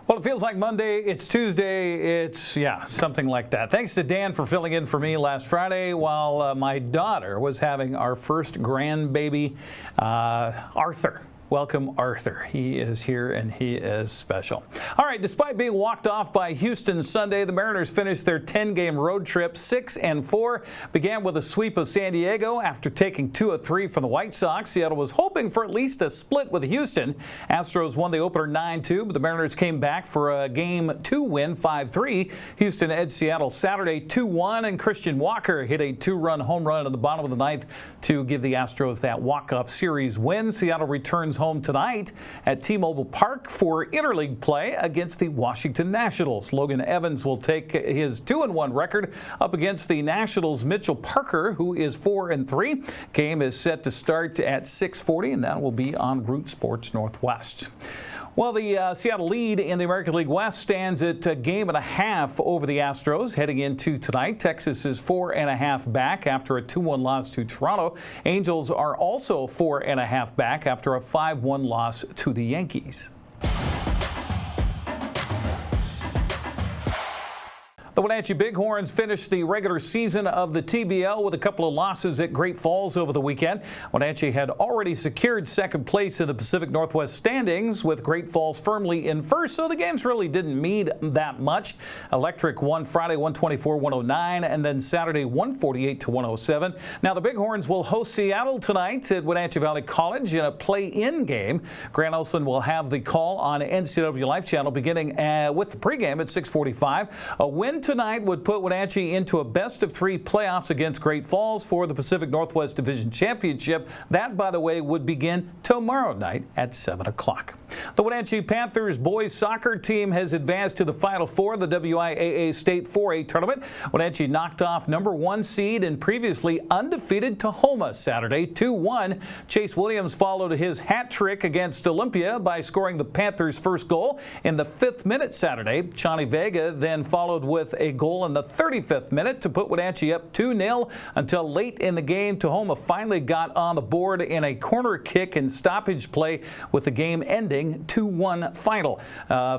Well, it feels like Monday, it's Tuesday, it's, something like that. Thanks to Dan for filling in for me last Friday while my daughter was having our first grandbaby, Arthur. Welcome, Arthur. He is here and he is special. All right, despite being walked off by Houston Sunday, the Mariners finished their 10-game road trip 6-4. Began with a sweep of San Diego after taking 2 of 3 from the White Sox. Seattle was hoping for at least a split with Houston. Astros won the opener 9-2, but the Mariners came back for a Game 2 win 5-3. Houston edged Seattle Saturday 2-1, and Christian Walker hit a 2-run home run in the bottom of the ninth to give the Astros that walk-off series win. Seattle returns home tonight at T-Mobile Park for interleague play against the Washington Nationals. Logan Evans will take his 2-1 record up against the Nationals' Mitchell Parker, who is 4-3. Game is set to start at 6:40, and that will be on Root Sports Northwest. Well, the Seattle lead in the American League West stands at a 1.5 over the Astros heading into tonight. Texas is 4.5 back after a 2-1 loss to Toronto. Angels are also 4.5 back after a 5-1 loss to the Yankees. The Wenatchee Bighorns finished the regular season of the TBL with a couple of losses at Great Falls over the weekend. Wenatchee had already secured second place in the Pacific Northwest standings with Great Falls firmly in first, so the games really didn't mean that much. Electric won Friday 124-109 and then Saturday 148-107. Now the Bighorns will host Seattle tonight at Wenatchee Valley College in a play-in game. Grant Olson will have the call on NCWLIFE channel beginning with the pregame at 6:45. A win tonight would put Wenatchee into a best-of-3 playoffs against Great Falls for the Pacific Northwest Division Championship. That, by the way, would begin tomorrow night at 7 o'clock. The Wenatchee Panthers boys soccer team has advanced to the Final Four of the WIAA State 4A tournament. Wenatchee knocked off number 1 seed and previously undefeated Tahoma Saturday 2-1. Chase Williams followed his hat trick against Olympia by scoring the Panthers' first goal in the 5th minute Saturday. Chani Vega then followed with a goal in the 35th minute to put Wenatchee up 2-0 until late in the game. Tahoma finally got on the board in a corner kick and stoppage play with the game ending 2-1 final.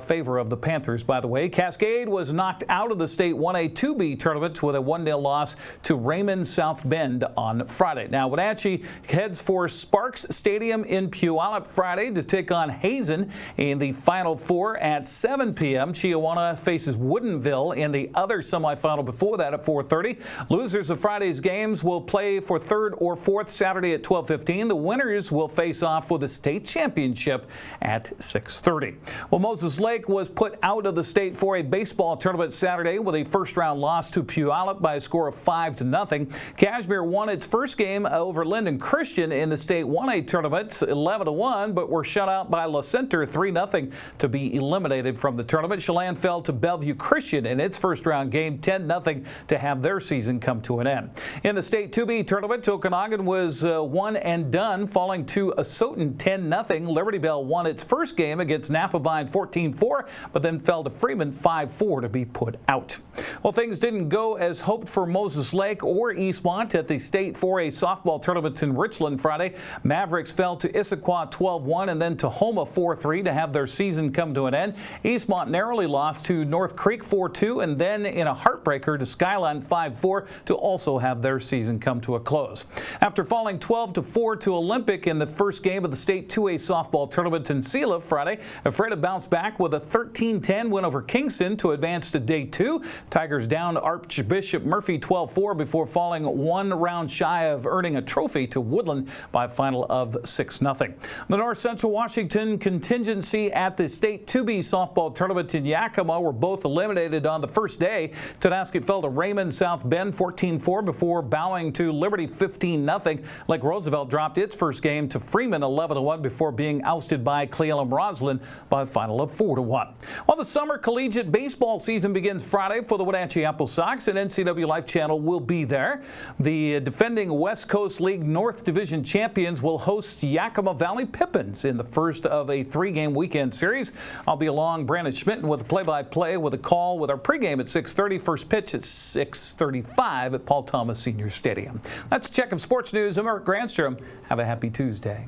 Favor of the Panthers, by the way. Cascade was knocked out of the State 1A 2B tournament with a 1-0 loss to Raymond South Bend on Friday. Now Wenatchee heads for Sparks Stadium in Puyallup Friday to take on Hazen in the Final Four at 7 p.m. Chiawana faces Woodinville in the other semifinal before that at 4:30. Losers of Friday's games will play for 3rd or 4th Saturday at 12:15. The winners will face off for the state championship at 6:30. Well, Moses Lake was put out of the State 4A baseball tournament Saturday with a first-round loss to Puyallup by a score of 5-0. Cashmere won its first game over Linden Christian in the State 1A tournament 11-1, but were shut out by La Center 3-0 to be eliminated from the tournament. Chelan fell to Bellevue Christian in its first-round game 10-0 to have their season come to an end. In the State 2B tournament, Okanagan was one and done, falling to Asotin 10-0. Liberty Bell won its first game against Napavine 14-4, but then fell to Freeman 5-4 to be put out. Well, things didn't go as hoped for Moses Lake or Eastmont at the State 4A softball tournaments in Richland Friday. Mavericks fell to Issaquah 12-1 and then Tahoma 4-3 to have their season come to an end. Eastmont narrowly lost to North Creek 4-2 and then in a heartbreaker to Skyline 5-4 to also have their season come to a close. After falling 12-4 to Olympic in the first game of the State 2A softball tournament in Selah Friday, Ephrata bounced back with a 13-10 win over Kingston to advance to Day 2. Tigers downed Archbishop Murphy 12-4 before falling one round shy of earning a trophy to Woodland by a final of 6-0. The North Central Washington contingency at the State 2B softball tournament in Yakima were both eliminated on the first day. Tonasket fell to Raymond South Bend 14-4 before bowing to Liberty 15-0. Lake Roosevelt dropped its first game to Freeman 11-1 before being ousted by Cle-Elum Roslyn by a final of 4-1. Well, the summer collegiate baseball season begins Friday for the Wenatchee Apple Sox, and NCWLIFE channel will be there. The defending West Coast League North Division champions will host Yakima Valley Pippins in the first of a 3-game weekend series. I'll be along Brandon Schmitten with the play-by-play with a call with our pregame at 6:30. First pitch at 6:35 at Paul Thomas Senior Stadium. That's a check of sports news. I'm Eric Granstrom. Have a happy Tuesday.